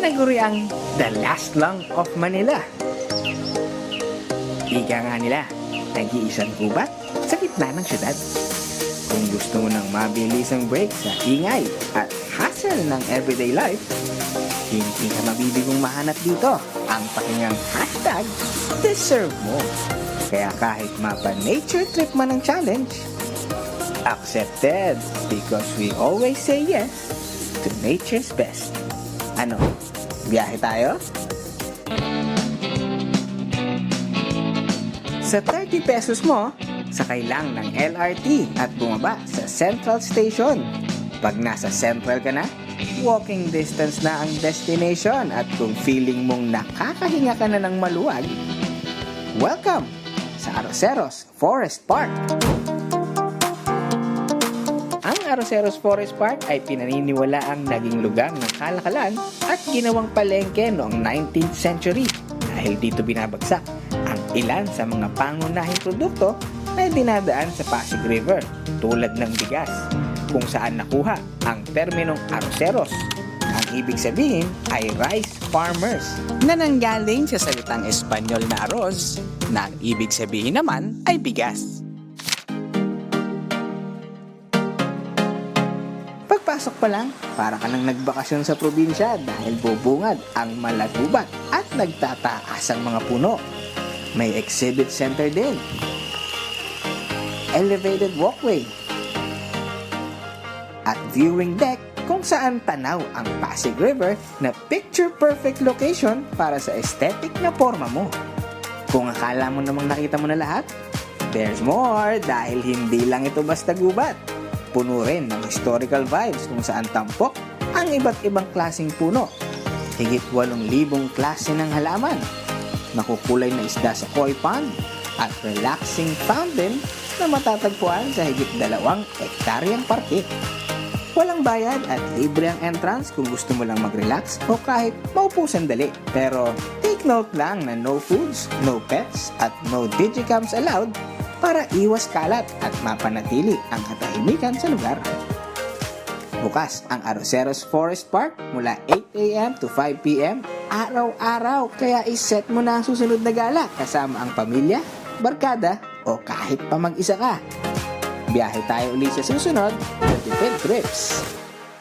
tinaguriang The Last Long of Manila. Ika nga nila, nag-iisang gubat sa gitna ng syudad. Kung gusto mo ng mabilisang break sa ingay at hassle ng everyday life, hindi ka mabibigong mahanap dito ang pakingang hashtag deserve mo. Kaya kahit mapa-nature trip man ang challenge, accepted because we always say yes to nature's best. Ano, biyahe tayo? Sa 30 pesos mo, sakay lang ng LRT at bumaba sa Central Station. Pag nasa Central ka na, walking distance na ang destination at kung feeling mong nakakahinga ka na ng maluwag, welcome sa Arroceros Forest Park. Ang Arroceros Forest Park ay pinaniniwalaang naging lugar ng kalakalan at ginawang palengke noong 19th century dahil dito binabagsak ang ilan sa mga pangunahing produkto na dinadaan sa Pasig River tulad ng bigas, kung saan nakuha ang terminong arroceros. Ang ibig sabihin ay rice farmers na nanggaling sa salitang Espanyol na arroz na ang ibig sabihin naman ay bigas. Pagpasok pa lang, para ka nang nagbakasyon sa probinsya dahil bubungad ang malagubat at nagtataas ang mga puno. May exhibit center din, elevated walkway, at viewing deck kung saan tanaw ang Pasig River na picture-perfect location para sa aesthetic na forma mo. Kung akala mo namang nakita mo na lahat, there's more dahil hindi lang ito basta gubat. Puno rin ng historical vibes kung saan tampok ang iba't ibang klaseng puno. Higit 8,000 klase ng halaman, makukulay na isda sa koi pond, at relaxing fountain na matatagpuan sa higit 2 hektaryang parke. Walang bayad at libre ang entrance kung gusto mo lang mag-relax o kahit maupo sandali. Pero take note lang na no foods, no pets at no digicams allowed para iwas kalat at mapanatili ang katahimikan sa lugar. Bukas ang Arroceros Forest Park mula 8 a.m. to 5 p.m. araw-araw, kaya iset mo na ang susunod na gala kasama ang pamilya, barkada o kahit pa mag-isa ka. Biyahe tayo ulit sa susunod na Tipid Trips.